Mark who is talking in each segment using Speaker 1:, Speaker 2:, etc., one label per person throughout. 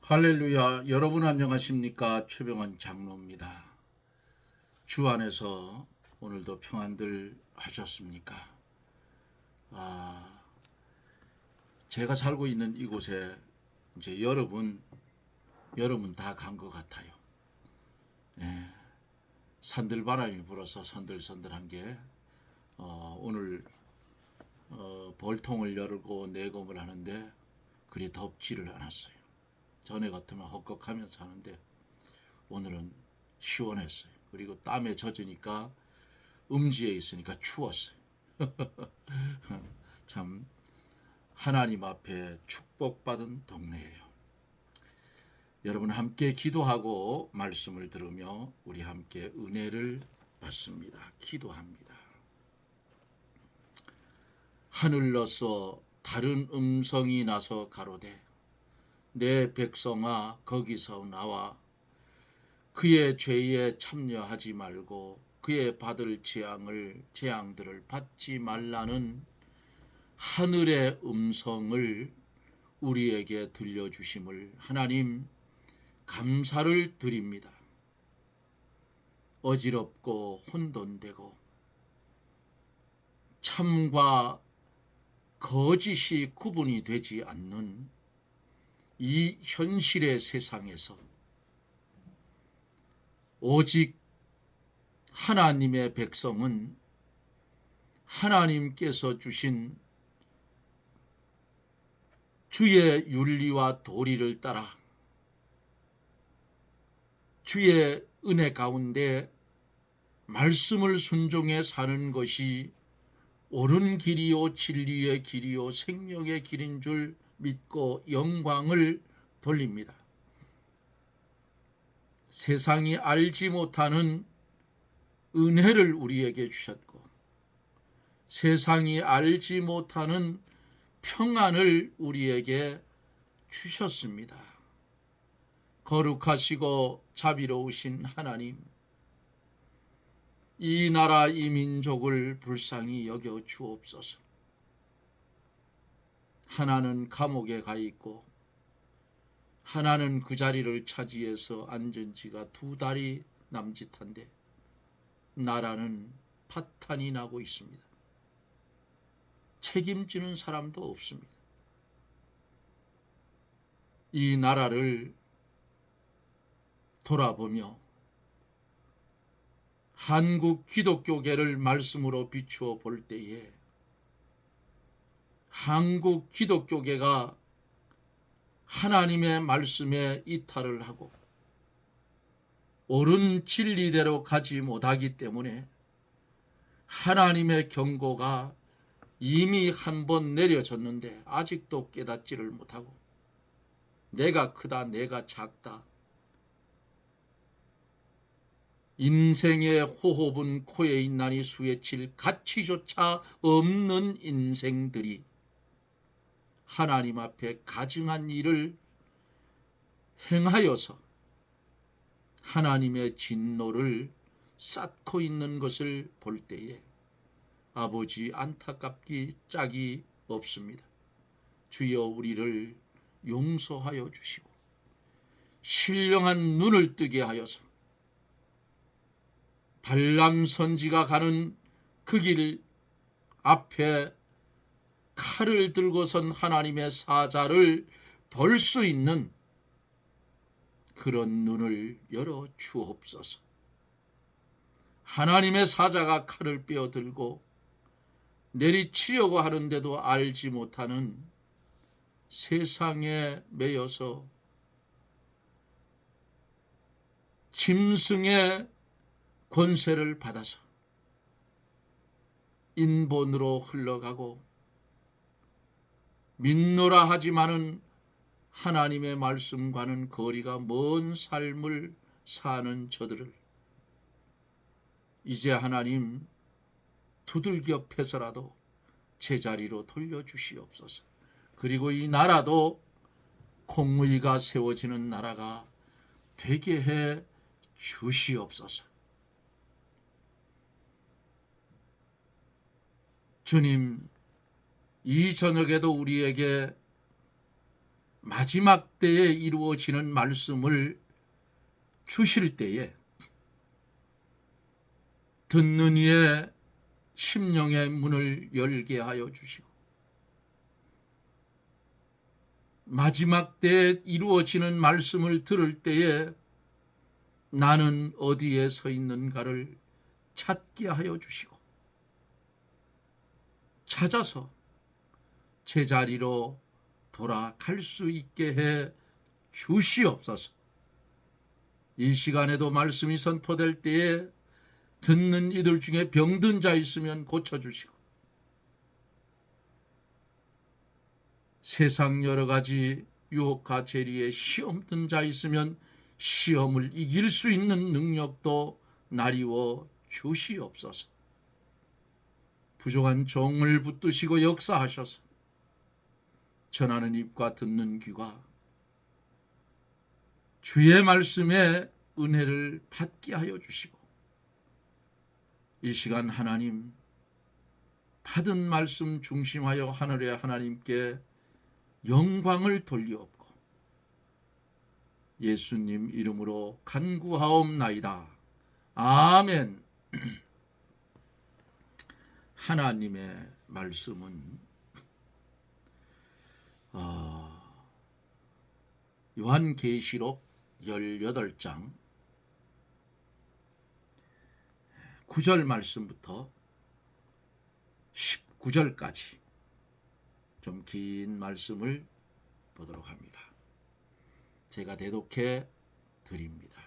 Speaker 1: 할렐루야. 여러분 안녕하십니까? 최병환 장로입니다. 주 안에서 오늘도 평안들 하셨습니까? 제가 살고 있는 이곳에 이제 여러분 다 간 것 같아요. 예, 산들바람이 불어서 선들선들한 게 오늘 벌통을 열고 내검을 하는데 그리 덥지를 않았어요. 전에 같으면 헛걱하면서 하는데 오늘은 시원했어요. 그리고 땀에 젖으니까 음지에 있으니까 추웠어요. 참 하나님 앞에 축복받은 동네예요. 여러분 함께 기도하고 말씀을 들으며 우리 함께 은혜를 받습니다. 기도합니다. 하늘로서 다른 음성이 나서 가로되 내 백성아 거기서 나와 그의 죄에 참여하지 말고 그의 받을 재앙들을 받지 말라는 하늘의 음성을 우리에게 들려주심을 하나님 감사를 드립니다. 어지럽고 혼돈되고 참과 거짓이 구분이 되지 않는 이 현실의 세상에서 오직 하나님의 백성은 하나님께서 주신 주의 윤리와 도리를 따라 주의 은혜 가운데 말씀을 순종해 사는 것이 옳은 길이요 진리의 길이요 생명의 길인 줄 믿고 영광을 돌립니다. 세상이 알지 못하는 은혜를 우리에게 주셨고 세상이 알지 못하는 평안을 우리에게 주셨습니다. 거룩하시고 자비로우신 하나님, 이 나라 이 민족을 불쌍히 여겨 주옵소서. 하나는 감옥에 가 있고 하나는 그 자리를 차지해서 앉은 지가 2달이 남짓한데 나라는 파탄이 나고 있습니다. 책임지는 사람도 없습니다. 이 나라를 돌아보며 한국 기독교계를 말씀으로 비추어 볼 때에 한국 기독교계가 하나님의 말씀에 이탈을 하고 옳은 진리대로 가지 못하기 때문에 하나님의 경고가 이미 한 번 내려졌는데 아직도 깨닫지를 못하고 내가 크다 내가 작다 인생의 호흡은 코에 있나니 수에 칠 가치조차 없는 인생들이 하나님 앞에 가증한 일을 행하여서 하나님의 진노를 쌓고 있는 것을 볼 때에 아버지 안타깝기 짝이 없습니다. 주여 우리를 용서하여 주시고 신령한 눈을 뜨게 하여서 발람 선지가 가는 그 길 앞에 칼을 들고선 하나님의 사자를 볼 수 있는 그런 눈을 열어 주옵소서. 하나님의 사자가 칼을 빼어들고 내리치려고 하는데도 알지 못하는 세상에 매여서 짐승의 권세를 받아서 인본으로 흘러가고 믿노라 하지만은 하나님의 말씀과는 거리가 먼 삶을 사는 저들을 이제 하나님 두들겨 패서라도 제자리로 돌려주시옵소서. 그리고 이 나라도 공의가 세워지는 나라가 되게 해 주시옵소서. 주님, 이 저녁에도 우리에게 마지막 때에 이루어지는 말씀을 주실 때에 듣는 이의 심령의 문을 열게 하여 주시고, 마지막 때에 이루어지는 말씀을 들을 때에 나는 어디에 서 있는가를 찾게 하여 주시고, 찾아서 제자리로 돌아갈 수 있게 해 주시옵소서. 이 시간에도 말씀이 선포될 때에 듣는 이들 중에 병든 자 있으면 고쳐주시고, 세상 여러 가지 유혹과 재리에 시험 든 자 있으면 시험을 이길 수 있는 능력도 나리워 주시옵소서. 부족한 종을 붙드시고 역사하셔서 전하는 입과 듣는 귀가 주의 말씀에 은혜를 받게 하여 주시고, 이 시간 하나님 받은 말씀 중심하여 하늘의 하나님께 영광을 돌리옵고 예수님 이름으로 간구하옵나이다. 아멘. 하나님의 말씀은 요한계시록 18장 9절 말씀부터 19절까지 좀 긴 말씀을 보도록 합니다. 제가 대독해 드립니다.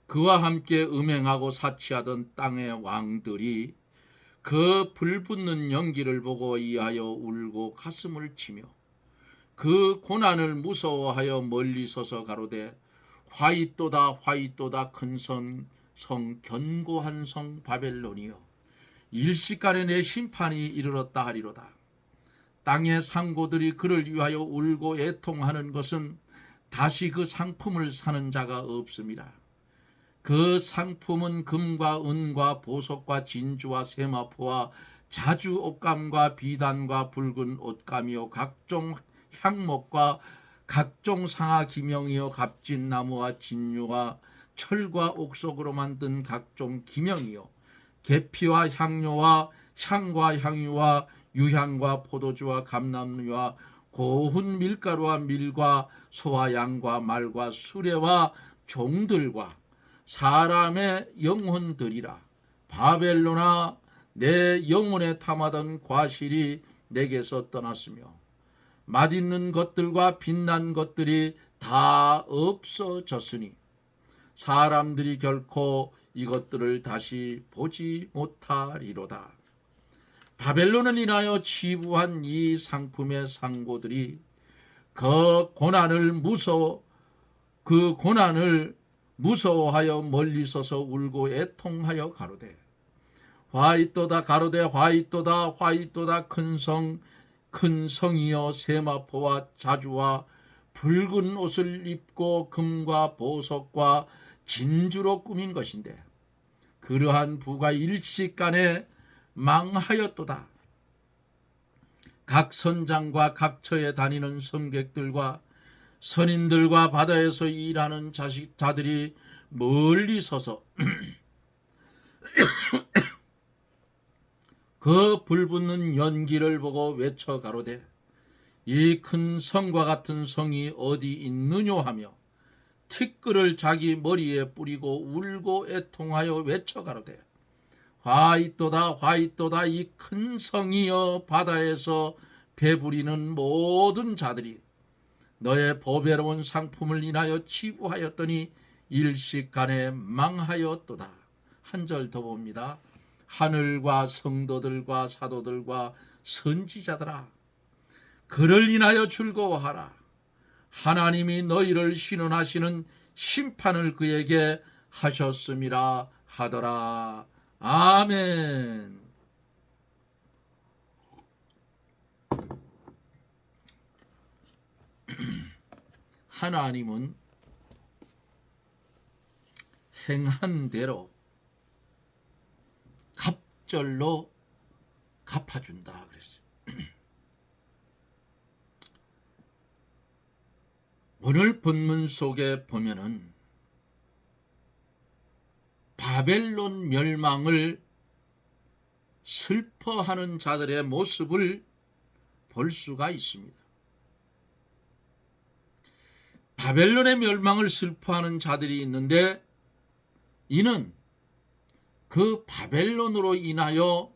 Speaker 1: 그와 함께 음행하고 사치하던 땅의 왕들이 그 불붙는 연기를 보고 이하여 울고 가슴을 치며 그 고난을 무서워하여 멀리 서서 가로되 화이또다 화이또다 큰 성 견고한 성 바벨론이여, 일시간에 내 심판이 이르렀다 하리로다. 땅의 상고들이 그를 위하여 울고 애통하는 것은 다시 그 상품을 사는 자가 없음이라. 그 상품은 금과 은과 보석과 진주와 세마포와 자주 옷감과 비단과 붉은 옷감이요 각종 향목과 각종 상아 기명이요 값진 나무와 진유와 철과 옥석으로 만든 각종 기명이요 계피와 향료와 향과 향유와 유향과 포도주와 감람류와 고운 밀가루와 밀과 소와 양과 말과 수레와 종들과 사람의 영혼들이라. 바벨론아, 내 영혼에 탐하던 과실이 내게서 떠났으며 맛있는 것들과 빛난 것들이 다 없어졌으니 사람들이 결코 이것들을 다시 보지 못하리로다. 바벨론을 인하여 치부한 이 상품의 상고들이 그 고난을 무서워하여 멀리 서서 울고 애통하여 가로되 화이또다 가로되 화이또다 화이또다 큰 성이여 세마포와 자주와 붉은 옷을 입고 금과 보석과 진주로 꾸민 것인데 그러한 부가 일시간에 망하였도다. 각 선장과 각 처에 다니는 성객들과 선인들과 바다에서 일하는 자들이 멀리 서서 그 불붙는 연기를 보고 외쳐 가로되 이 큰 성과 같은 성이 어디 있느뇨 하며 티끌을 자기 머리에 뿌리고 울고 애통하여 외쳐 가로되 화이또다 화이또다 이 큰 성이여, 바다에서 배부리는 모든 자들이 너의 보배로운 상품을 인하여 치부하였더니 일시간에 망하였도다. 한 절 더 봅니다. 하늘과 성도들과 사도들과 선지자들아, 그를 인하여 즐거워하라. 하나님이 너희를 신원하시는 심판을 그에게 하셨음이라 하더라. 아멘. 하나님은 행한 대로 갑절로 갚아준다 그랬어요. 오늘 본문 속에 보면은 바벨론 멸망을 슬퍼하는 자들의 모습을 볼 수가 있습니다. 바벨론의 멸망을 슬퍼하는 자들이 있는데 이는 그 바벨론으로 인하여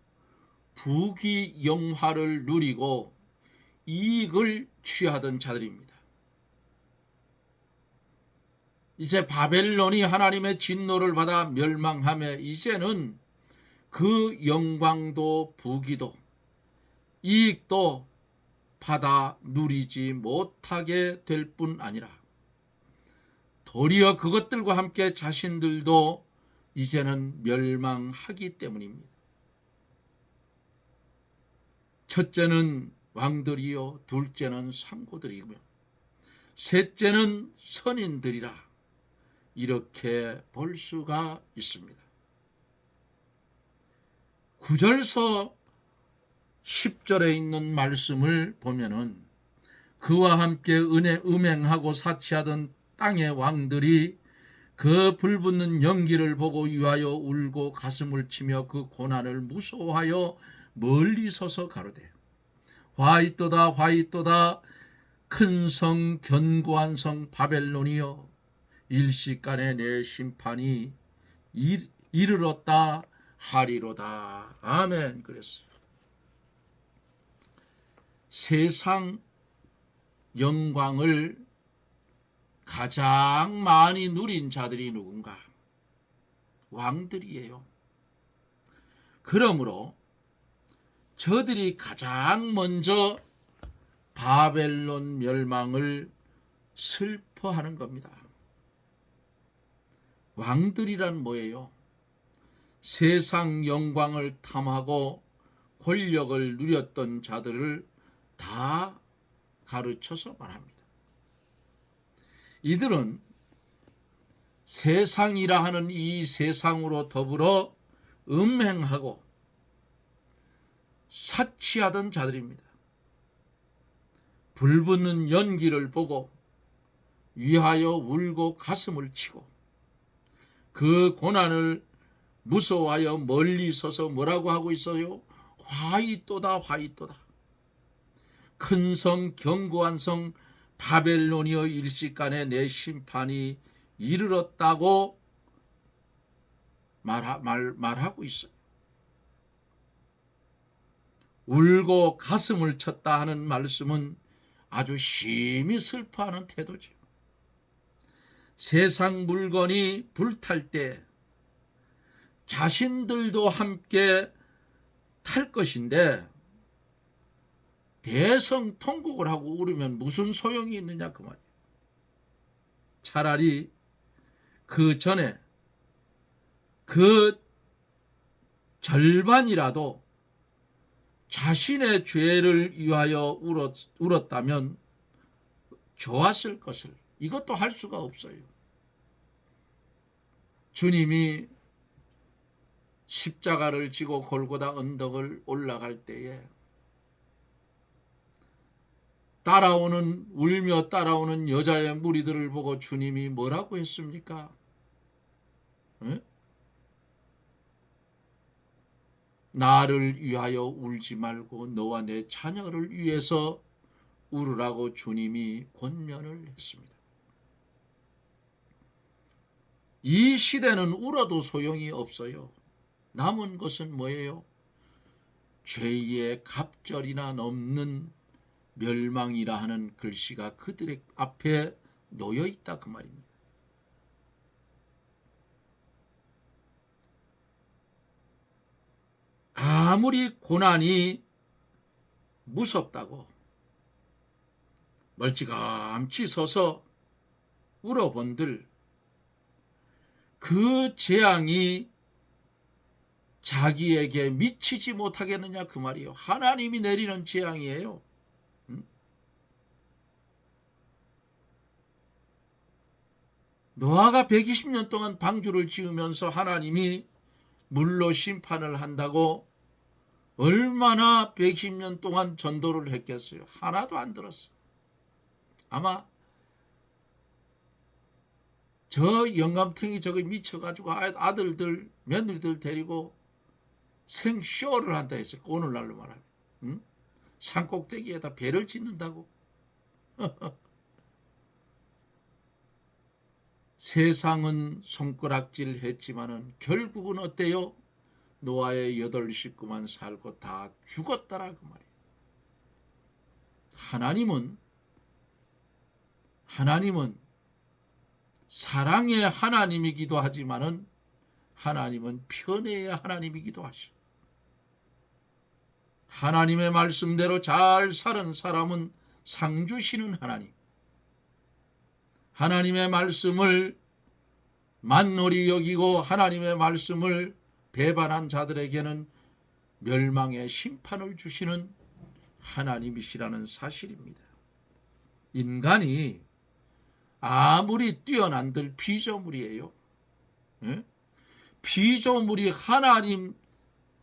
Speaker 1: 부귀 영화를 누리고 이익을 취하던 자들입니다. 이제 바벨론이 하나님의 진노를 받아 멸망하며 이제는 그 영광도 부귀도 이익도 받아 누리지 못하게 될 뿐 아니라 도리어 그것들과 함께 자신들도 이제는 멸망하기 때문입니다. 첫째는 왕들이요, 둘째는 상고들이며 셋째는 선인들이라 이렇게 볼 수가 있습니다. 9절서 10절에 있는 말씀을 보면은 그와 함께 음행하고 사치하던 땅의 왕들이 그 불붙는 연기를 보고 위하여 울고 가슴을 치며 그 고난을 무서워하여 멀리 서서 가로되 화이또다 화이또다 큰 성 견고한 성 바벨론이여 일시간에 내 심판이 이르렀다 하리로다. 아멘. 그랬어요. 세상 영광을 가장 많이 누린 자들이 누군가? 왕들이에요. 그러므로 저들이 가장 먼저 바벨론 멸망을 슬퍼하는 겁니다. 왕들이란 뭐예요? 세상 영광을 탐하고 권력을 누렸던 자들을 다 가르쳐서 말합니다. 이들은 세상이라 하는 이 세상으로 더불어 음행하고 사치하던 자들입니다. 불붙는 연기를 보고 위하여 울고 가슴을 치고 그 고난을 무서워하여 멀리 서서 뭐라고 하고 있어요? 화이또다 화이또다. 큰 성 견고한 성 바벨론이여 일시간에 내 심판이 이르렀다고 말하고 있어요. 울고 가슴을 쳤다 하는 말씀은 아주 심히 슬퍼하는 태도죠. 세상 물건이 불탈 때 자신들도 함께 탈 것인데 대성통곡을 하고 울으면 무슨 소용이 있느냐 그 말이에요. 차라리 그 전에 그 절반이라도 자신의 죄를 위하여 울었다면 좋았을 것을 이것도 할 수가 없어요. 주님이 십자가를 지고 골고다 언덕을 올라갈 때에 울며 따라오는 여자의 무리들을 보고 주님이 뭐라고 했습니까? 에? 나를 위하여 울지 말고 너와 내 자녀를 위해서 울으라고 주님이 권면을 했습니다. 이 시대는 울어도 소용이 없어요. 남은 것은 뭐예요? 죄의 갑절이나 넘는 멸망이라 하는 글씨가 그들의 앞에 놓여 있다 그 말입니다. 아무리 고난이 무섭다고 멀찌감치 서서 울어본들 그 재앙이 자기에게 미치지 못하겠느냐 그 말이에요. 하나님이 내리는 재앙이에요. 노아가 120년 동안 방주를 지으면서 하나님이 물로 심판을 한다고 얼마나 110년 동안 전도를 했겠어요. 하나도 안 들었어. 아마 저 영감탱이 저거 미쳐가지고 아들들 며느리들 데리고 생쇼를 한다 했어요. 오늘날로 말하면. 응? 산꼭대기에다 배를 짓는다고. 세상은 손가락질 했지만은 결국은 어때요? 노아의 8 식구만 살고 다 죽었다라 그 말이에요. 하나님은 사랑의 하나님이기도 하지만은 하나님은 편애의 하나님이기도 하시오. 하나님의 말씀대로 잘 사는 사람은 상 주시는 하나님. 하나님의 말씀을 만놀히 여기고 하나님의 말씀을 배반한 자들에게는 멸망의 심판을 주시는 하나님이시라는 사실입니다. 인간이 아무리 뛰어난들 피조물이에요. 예? 피조물이 하나님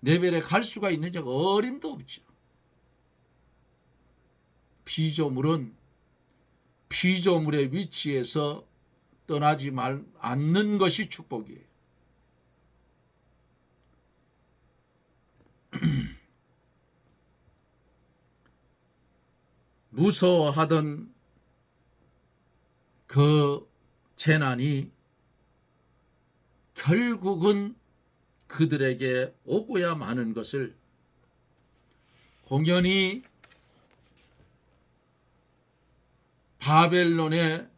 Speaker 1: 레벨에 갈 수가 있느냐 어림도 없죠. 피조물은 피조물의 위치에서 떠나지 않는 것이 축복이에요. 무서워하던 그 재난이 결국은 그들에게 오고야 마는 것을 공연히 바벨론의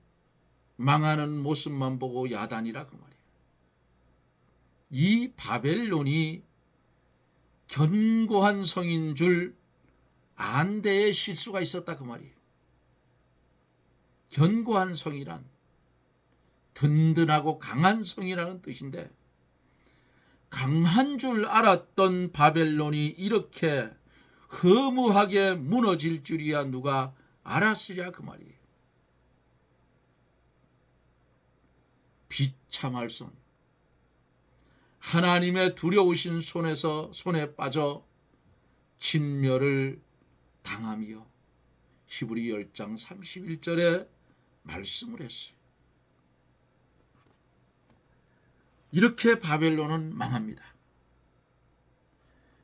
Speaker 1: 망하는 모습만 보고 야단이라 그 말이에요. 이 바벨론이 견고한 성인 줄 안 데에 실수가 있었다 그 말이에요. 견고한 성이란 든든하고 강한 성이라는 뜻인데 강한 줄 알았던 바벨론이 이렇게 허무하게 무너질 줄이야 누가 알았으랴 그 말이에요. 비참할 손, 하나님의 두려우신 손에 빠져 진멸을 당하며 히브리 10장 31절에 말씀을 했어요. 이렇게 바벨론은 망합니다.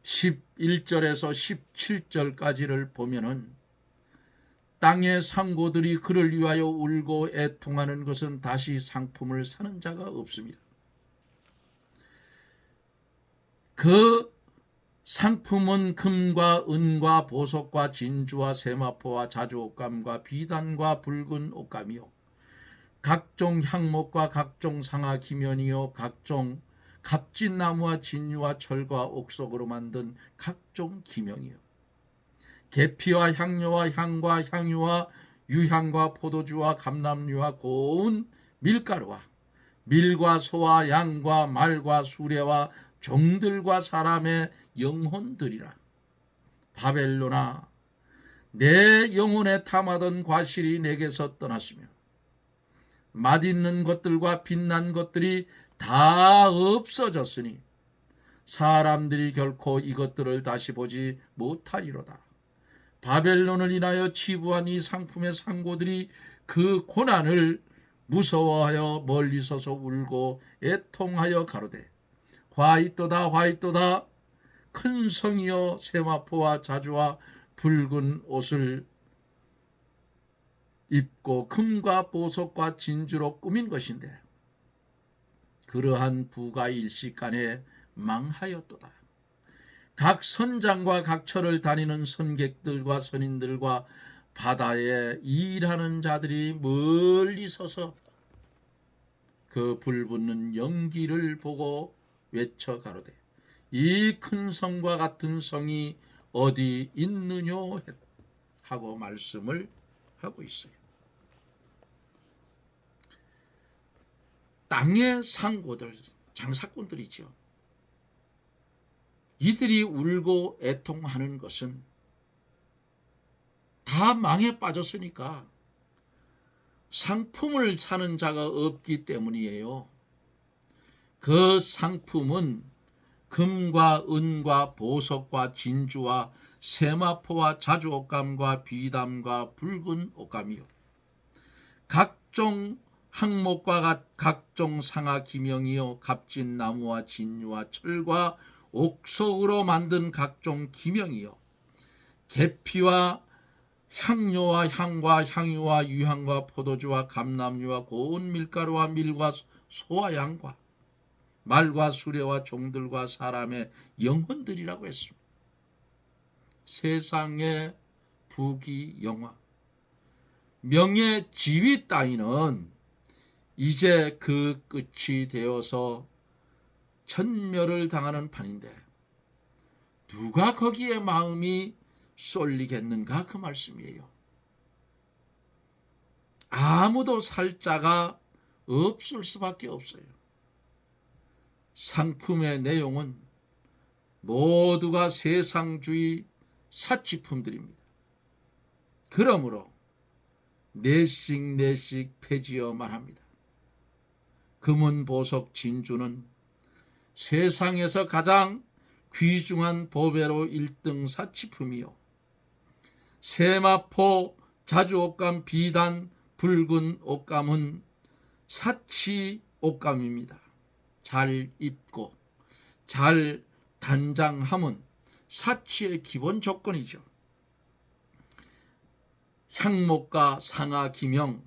Speaker 1: 11절에서 17절까지를 보면은 땅의 상고들이 그를 위하여 울고 애통하는 것은 다시 상품을 사는 자가 없습니다. 그 상품은 금과 은과 보석과 진주와 세마포와 자주옷감과 비단과 붉은 옷감이요 각종 향목과 각종 상아 기면이요 각종 갑진나무와 진유와 철과 옥석으로 만든 각종 기명이요 계피와 향료와 향과 향유와 유향과 포도주와 감람류와 고운 밀가루와 밀과 소와 양과 말과 수레와 종들과 사람의 영혼들이라. 바벨론아, 내 영혼에 탐하던 과실이 내게서 떠났으며 맛있는 것들과 빛난 것들이 다 없어졌으니 사람들이 결코 이것들을 다시 보지 못하리로다. 바벨론을 인하여 치부한 이 상품의 상고들이 그 고난을 무서워하여 멀리 서서 울고 애통하여 가로되 화이또다 화이또다 큰 성이여 세마포와 자주와 붉은 옷을 입고 금과 보석과 진주로 꾸민 것인데 그러한 부가 일시간에 망하였도다. 각 선장과 각 처를 다니는 선객들과 선인들과 바다에 일하는 자들이 멀리 서서 그 불붙는 연기를 보고 외쳐 가로되 이 큰 성과 같은 성이 어디 있느뇨 하고 말씀을 하고 있어요. 땅의 상고들, 장사꾼들이죠. 이들이 울고 애통하는 것은 다 망에 빠졌으니까 상품을 사는 자가 없기 때문이에요. 그 상품은 금과 은과 보석과 진주와 세마포와 자주옷감과 비담과 붉은 옷감이요 각종 항목과 각종 상아 기명이요 갑진나무와 진유와 철과 옥석으로 만든 각종 기명이요 계피와 향료와 향과 향유와 유향과 포도주와 감람유와 고운 밀가루와 밀과 소와 양과 말과 수레와 종들과 사람의 영혼들이라고 했습니다. 세상의 부귀 영화 명예 지위 따위는 이제 그 끝이 되어서 천멸을 당하는 판인데 누가 거기에 마음이 쏠리겠는가 그 말씀이에요. 아무도 살 자가 없을 수밖에 없어요. 상품의 내용은 모두가 세상주의 사치품들입니다. 그러므로 내씩 폐지어 말합니다. 금은 보석 진주는 세상에서 가장 귀중한 보배로 1등 사치품이요 세마포 자주옷감 비단 붉은 옷감은 사치 옷감입니다. 잘 입고 잘 단장함은 사치의 기본 조건이죠. 향목과 상아 기명,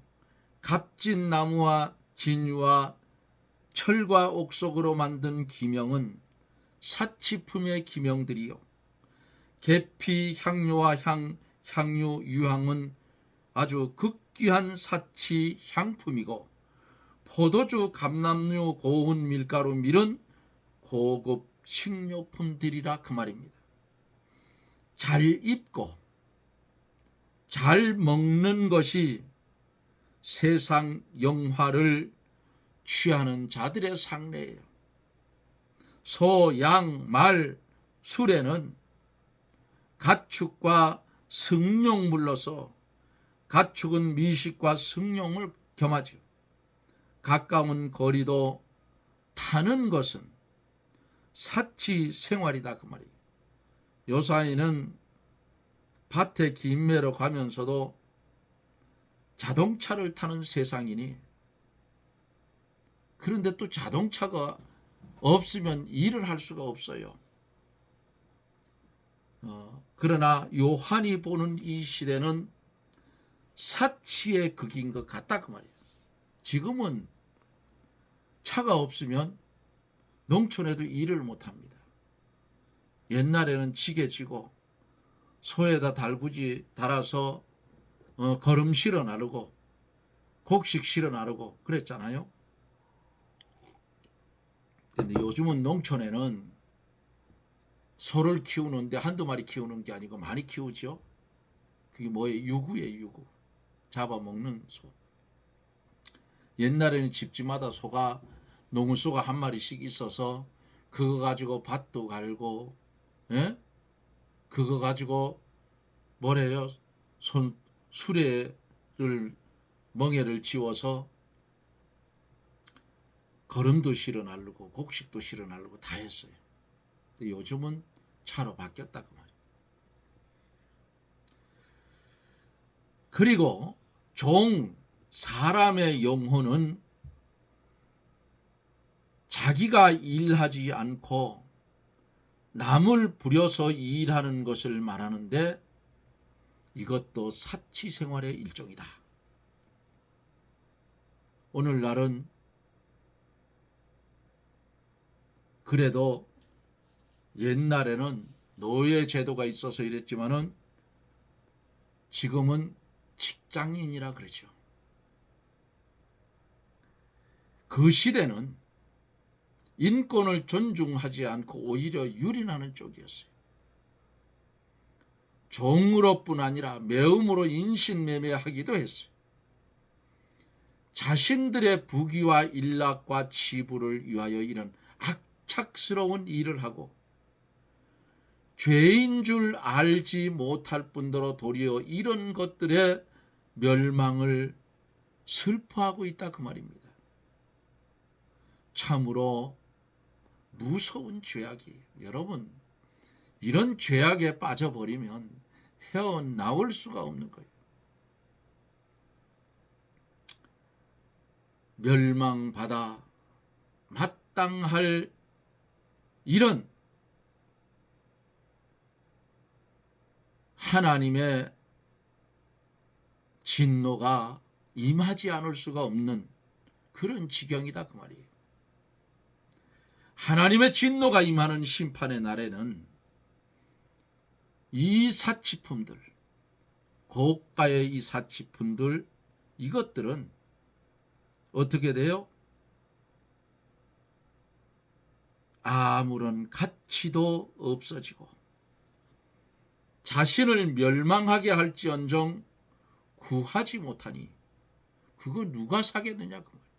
Speaker 1: 값진 나무와 진유와 철과 옥석으로 만든 기명은 사치품의 기명들이요 계피, 향료와 향유, 유향은 아주 극귀한 사치 향품이고 포도주, 감람유, 고운 밀가루, 밀은 고급 식료품들이라 그 말입니다. 잘 입고 잘 먹는 것이 세상 영화를 취하는 자들의 상례예요. 소, 양, 말, 수레는 가축과 승용물로서 가축은 미식과 승용을 겸하죠. 가까운 거리도 타는 것은 사치 생활이다 그 말이에요. 요사이는 밭에 김매러 가면서도 자동차를 타는 세상이니 그런데 또 자동차가 없으면 일을 할 수가 없어요. 그러나 요한이 보는 이 시대는 사치의 극인 것 같다 그 말이에요. 지금은 차가 없으면 농촌에도 일을 못합니다. 옛날에는 지게 지고 소에다 달구지 달아서 거름 실어 나르고 곡식 실어 나르고 그랬잖아요. 근데 요즘은 농촌에는 소를 키우는데 한두 마리 키우는 게 아니고 많이 키우죠. 그게 뭐예요? 유구예요, 유구. 잡아먹는 소. 옛날에는 집집마다 소가 농우소가 한 마리씩 있어서 그거 가지고 밭도 갈고, 예? 그거 가지고 뭐래요? 수레를 멍에를 지워서 거름도 실어 나르고 곡식도 실어 나르고 다 했어요. 근데 요즘은 차로 바뀌었다 그 말이에요. 그리고 사람의 영혼은 자기가 일하지 않고 남을 부려서 일하는 것을 말하는데 이것도 사치 생활의 일종이다. 오늘날은 그래도 옛날에는 노예 제도가 있어서 이랬지만은 지금은 직장인이라 그러죠. 그 시대는 인권을 존중하지 않고 오히려 유린하는 쪽이었어요. 종으로뿐 아니라 매음으로 인신매매하기도 했어요. 자신들의 부귀와 일락과 치부를 위하여 이런 악착스러운 일을 하고 죄인 줄 알지 못할 뿐더러 도리어 이런 것들의 멸망을 슬퍼하고 있다 그 말입니다. 참으로 무서운 죄악이에요. 여러분, 이런 죄악에 빠져버리면 헤어나올 수가 없는 거예요. 멸망받아 마땅할 이런 하나님의 진노가 임하지 않을 수가 없는 그런 지경이다 그 말이에요. 하나님의 진노가 임하는 심판의 날에는 이 사치품들, 고가의 이 사치품들, 이것들은 어떻게 돼요? 아무런 가치도 없어지고 자신을 멸망하게 할지언정 구하지 못하니 그거 누가 사겠느냐 그 말이에요.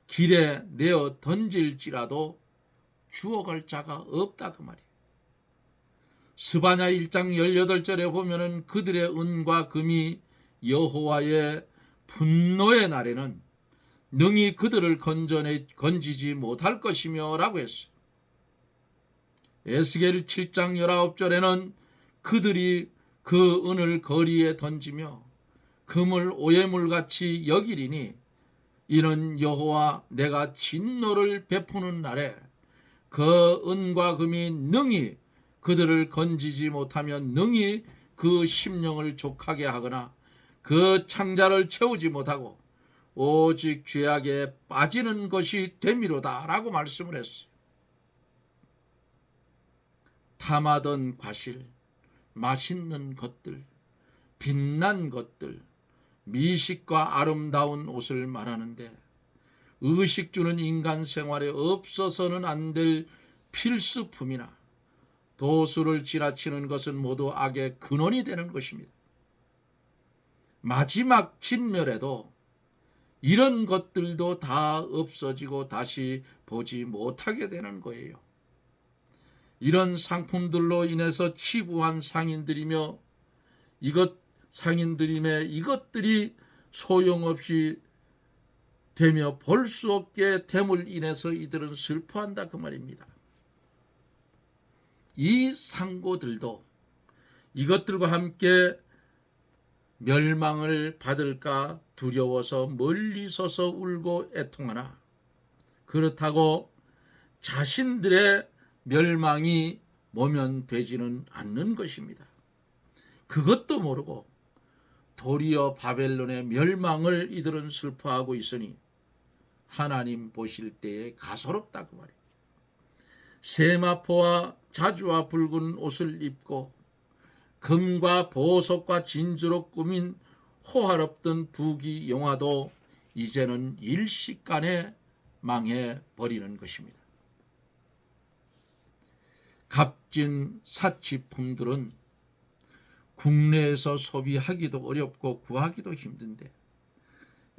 Speaker 1: 길에 내어 던질지라도 주워갈 자가 없다 그 말이에요. 스바냐 1장 18절에 보면은 그들의 은과 금이 여호와의 분노의 날에는 능히 그들을 건지지 못할 것이며 라고 했어요. 에스겔 7장 19절에는 그들이 그 은을 거리에 던지며 금을 오해물같이 여기리니 이는 여호와 내가 진노를 베푸는 날에 그 은과 금이 능히 그들을 건지지 못하면 능히 그 심령을 족하게 하거나 그 창자를 채우지 못하고 오직 죄악에 빠지는 것이 됨이로다 라고 말씀을 했어요. 탐하던 과실, 맛있는 것들, 빛난 것들, 미식과 아름다운 옷을 말하는데 의식 주는 인간 생활에 없어서는 안 될 필수품이나 도수를 지나치는 것은 모두 악의 근원이 되는 것입니다. 마지막 진멸에도 이런 것들도 다 없어지고 다시 보지 못하게 되는 거예요. 이런 상품들로 인해서 치부한 상인들이며 이것들이 소용없이 되며 볼 수 없게 됨을 인해서 이들은 슬퍼한다 그 말입니다. 이 상고들도 이것들과 함께 멸망을 받을까 두려워서 멀리 서서 울고 애통하나 그렇다고 자신들의 멸망이 모면되지는 않는 것입니다. 그것도 모르고 도리어 바벨론의 멸망을 이들은 슬퍼하고 있으니 하나님 보실 때에 가소롭다 그 말이에요. 세마포와 자주와 붉은 옷을 입고 금과 보석과 진주로 꾸민 호화롭던 부귀 영화도 이제는 일시간에 망해버리는 것입니다. 값진 사치품들은 국내에서 소비하기도 어렵고 구하기도 힘든데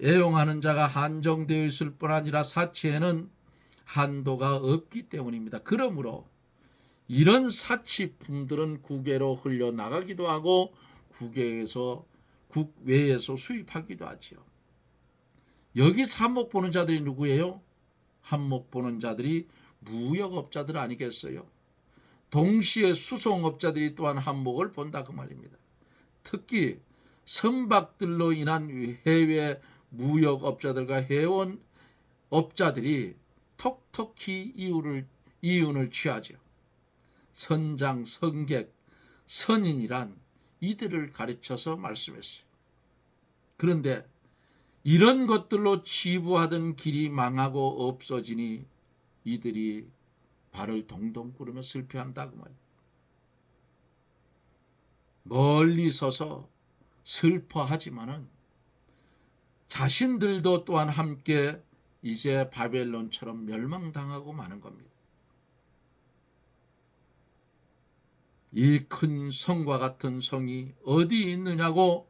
Speaker 1: 애용하는 자가 한정되어 있을 뿐 아니라 사치에는 한도가 없기 때문입니다. 그러므로 이런 사치품들은 국외로 흘려나가기도 하고 국외에서 수입하기도 하지요. 여기서 한몫 보는 자들이 누구예요? 한몫 보는 자들이 무역업자들 아니겠어요? 동시에 수송업자들이 또한 한몫을 본다 그 말입니다. 특히 선박들로 인한 해외 무역업자들과 해원업자들이 톡톡히 이윤을 취하죠. 선장, 선객, 선인이란 이들을 가르쳐서 말씀했어요. 그런데 이런 것들로 치부하던 길이 망하고 없어지니 이들이 발을 동동 구르며 슬퍼한다 그 말이에요. 멀리 서서 슬퍼하지만은 자신들도 또한 함께 이제 바벨론처럼 멸망당하고 마는 겁니다. 이 큰 성과 같은 성이 어디 있느냐고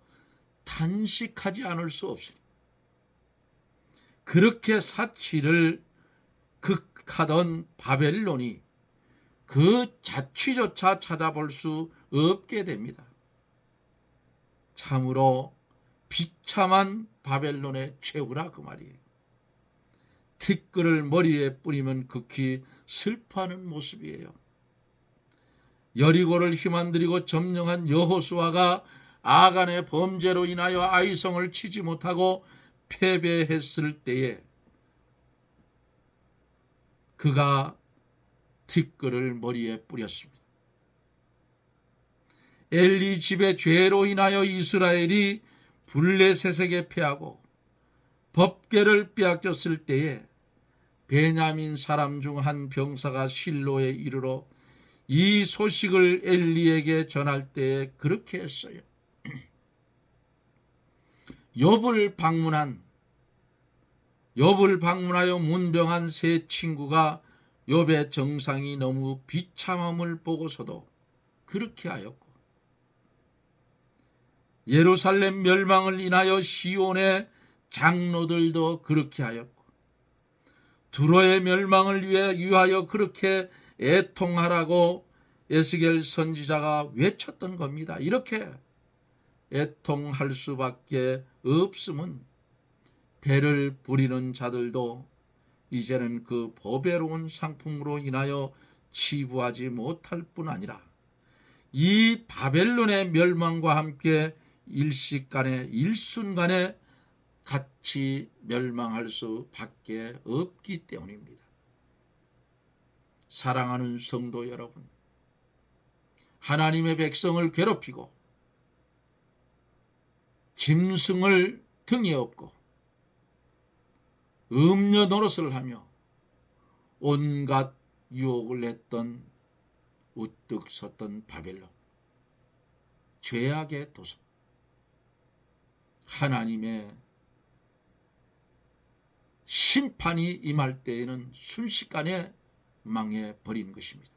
Speaker 1: 탄식하지 않을 수 없으니 그렇게 사치를 극하던 바벨론이 그 자취조차 찾아볼 수 없게 됩니다. 참으로 비참한 바벨론의 최후라 그 말이에요. 티끌을 머리에 뿌리면 극히 슬퍼하는 모습이에요. 여리고를 힘안들이고 점령한 여호수아가 아간의 범죄로 인하여 아이성을 치지 못하고 패배했을 때에 그가 티끌을 머리에 뿌렸습니다. 엘리 집의 죄로 인하여 이스라엘이 블레셋에게 패하고 법궤를 빼앗겼을 때에 베냐민 사람 중 한 병사가 실로에 이르러 이 소식을 엘리에게 전할 때에 그렇게 했어요. 욥을 방문하여 문병한 세 친구가 욥의 정상이 너무 비참함을 보고서도 그렇게 하였고, 예루살렘 멸망을 인하여 시온의 장로들도 그렇게 하였고, 두로의 멸망을 위하여 그렇게 애통하라고 에스겔 선지자가 외쳤던 겁니다. 이렇게 애통할 수밖에 없음은 배를 부리는 자들도 이제는 그 보배로운 상품으로 인하여 치부하지 못할 뿐 아니라 이 바벨론의 멸망과 함께 일순간에 같이 멸망할 수밖에 없기 때문입니다. 사랑하는 성도 여러분, 하나님의 백성을 괴롭히고 짐승을 등에 업고 음녀 노릇을 하며 온갖 유혹을 했던 우뚝 섰던 바벨론, 죄악의 도성, 하나님의 심판이 임할 때에는 순식간에 망해버린 것입니다.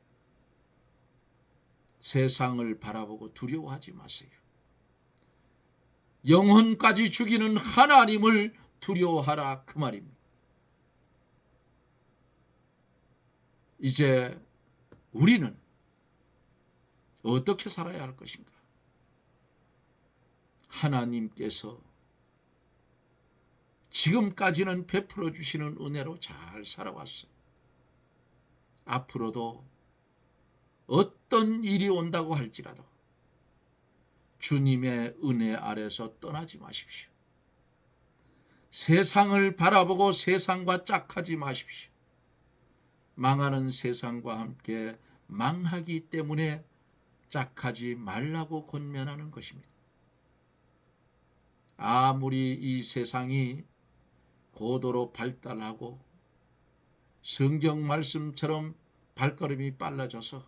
Speaker 1: 세상을 바라보고 두려워하지 마세요. 영혼까지 죽이는 하나님을 두려워하라, 그 말입니다. 이제 우리는 어떻게 살아야 할 것인가? 하나님께서 지금까지는 베풀어 주시는 은혜로 잘 살아왔어요. 앞으로도 어떤 일이 온다고 할지라도 주님의 은혜 아래서 떠나지 마십시오. 세상을 바라보고 세상과 짝하지 마십시오. 망하는 세상과 함께 망하기 때문에 짝하지 말라고 권면하는 것입니다. 아무리 이 세상이 고도로 발달하고 성경 말씀처럼 발걸음이 빨라져서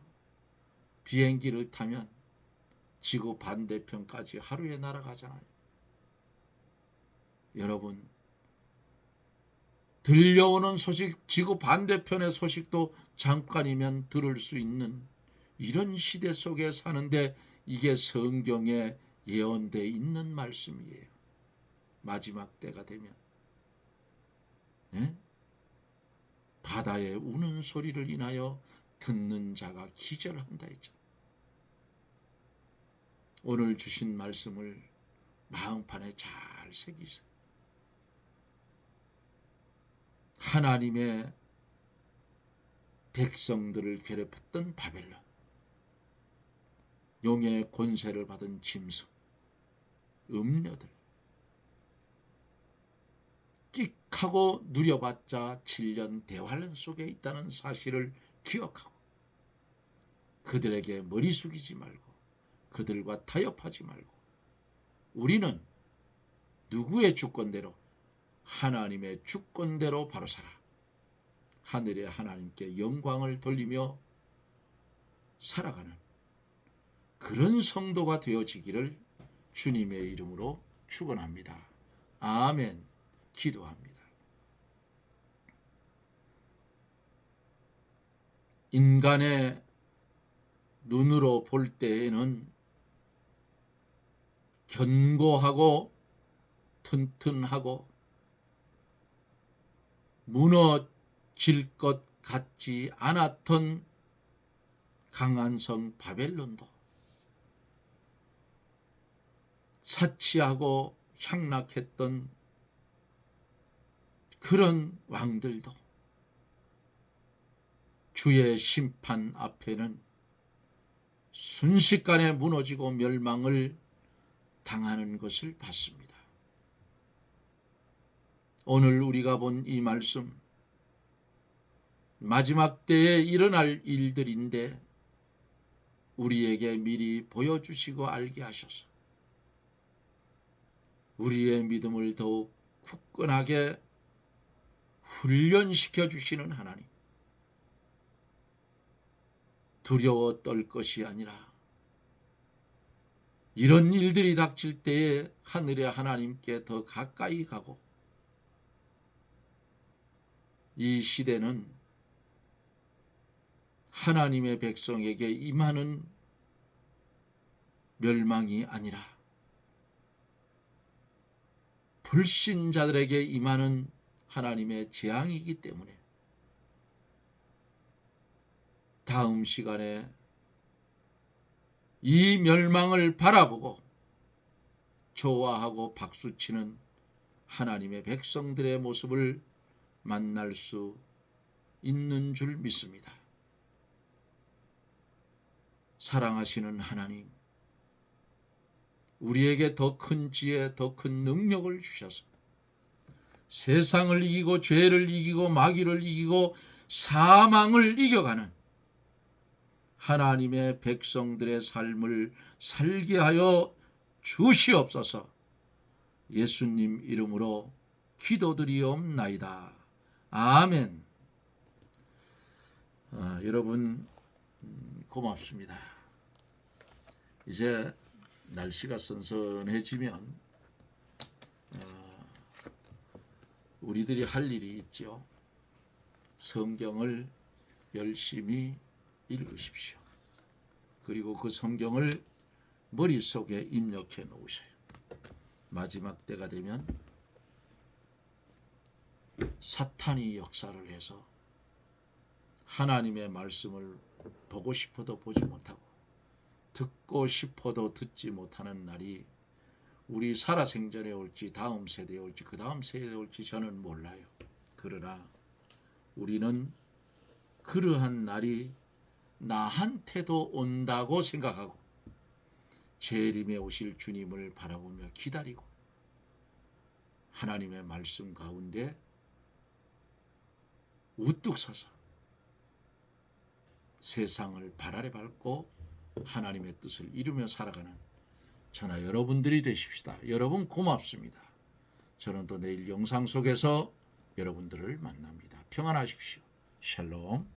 Speaker 1: 비행기를 타면 지구 반대편까지 하루에 날아가잖아요. 여러분, 들려오는 소식, 지구 반대편의 소식도 잠깐이면 들을 수 있는 이런 시대 속에 사는데 이게 성경에 예언되어 있는 말씀이에요. 마지막 때가 되면 바다의 우는 소리를 인하여 듣는 자가 기절한다 했죠. 오늘 주신 말씀을 마음판에 잘 새기세요. 하나님의 백성들을 괴롭혔던 바벨론, 용의 권세를 받은 짐승, 음녀들, 끽하고 누려봤자 7년 대환란 속에 있다는 사실을 기억하고 그들에게 머리 숙이지 말고 그들과 타협하지 말고 우리는 누구의 주권대로? 하나님의 주권대로 바로 살아 하늘의 하나님께 영광을 돌리며 살아가는 그런 성도가 되어지기를 주님의 이름으로 축원합니다. 아멘. 기도합니다. 인간의 눈으로 볼 때에는 견고하고 튼튼하고 무너질 것 같지 않았던 강한 성 바벨론도 사치하고 향락했던 그런 왕들도 주의 심판 앞에는 순식간에 무너지고 멸망을 당하는 것을 봤습니다. 오늘 우리가 본 이 말씀, 마지막 때에 일어날 일들인데 우리에게 미리 보여주시고 알게 하셔서 우리의 믿음을 더욱 굳건하게 훈련시켜 주시는 하나님, 두려워 떨 것이 아니라 이런 일들이 닥칠 때에 하늘의 하나님께 더 가까이 가고, 이 시대는 하나님의 백성에게 임하는 멸망이 아니라 불신자들에게 임하는 하나님의 재앙이기 때문에 다음 시간에 이 멸망을 바라보고 좋아하고 박수치는 하나님의 백성들의 모습을 만날 수 있는 줄 믿습니다. 사랑하시는 하나님, 우리에게 더 큰 지혜, 더 큰 능력을 주셔서 세상을 이기고 죄를 이기고 마귀를 이기고 사망을 이겨가는 하나님의 백성들의 삶을 살게 하여 주시옵소서. 예수님 이름으로 기도드리옵나이다. 아멘. 여러분 고맙습니다. 이제 날씨가 선선해지면 우리들이 할 일이 있죠. 성경을 열심히 읽으십시오. 그리고 그 성경을 머릿속에 입력해 놓으셔요. 마지막 때가 되면 사탄이 역사를 해서 하나님의 말씀을 보고 싶어도 보지 못하고 듣고 싶어도 듣지 못하는 날이 우리 살아생전에 올지 다음 세대에 올지 그 다음 세대에 올지 저는 몰라요. 그러나 우리는 그러한 날이 나한테도 온다고 생각하고 재림에 오실 주님을 바라보며 기다리고 하나님의 말씀 가운데 우뚝 서서 세상을 발 아래 밟고 하나님의 뜻을 이루며 살아가는 저나 여러분들이 되십시다. 여러분 고맙습니다. 저는 또 내일 영상 속에서 여러분들을 만납니다. 평안하십시오. 샬롬.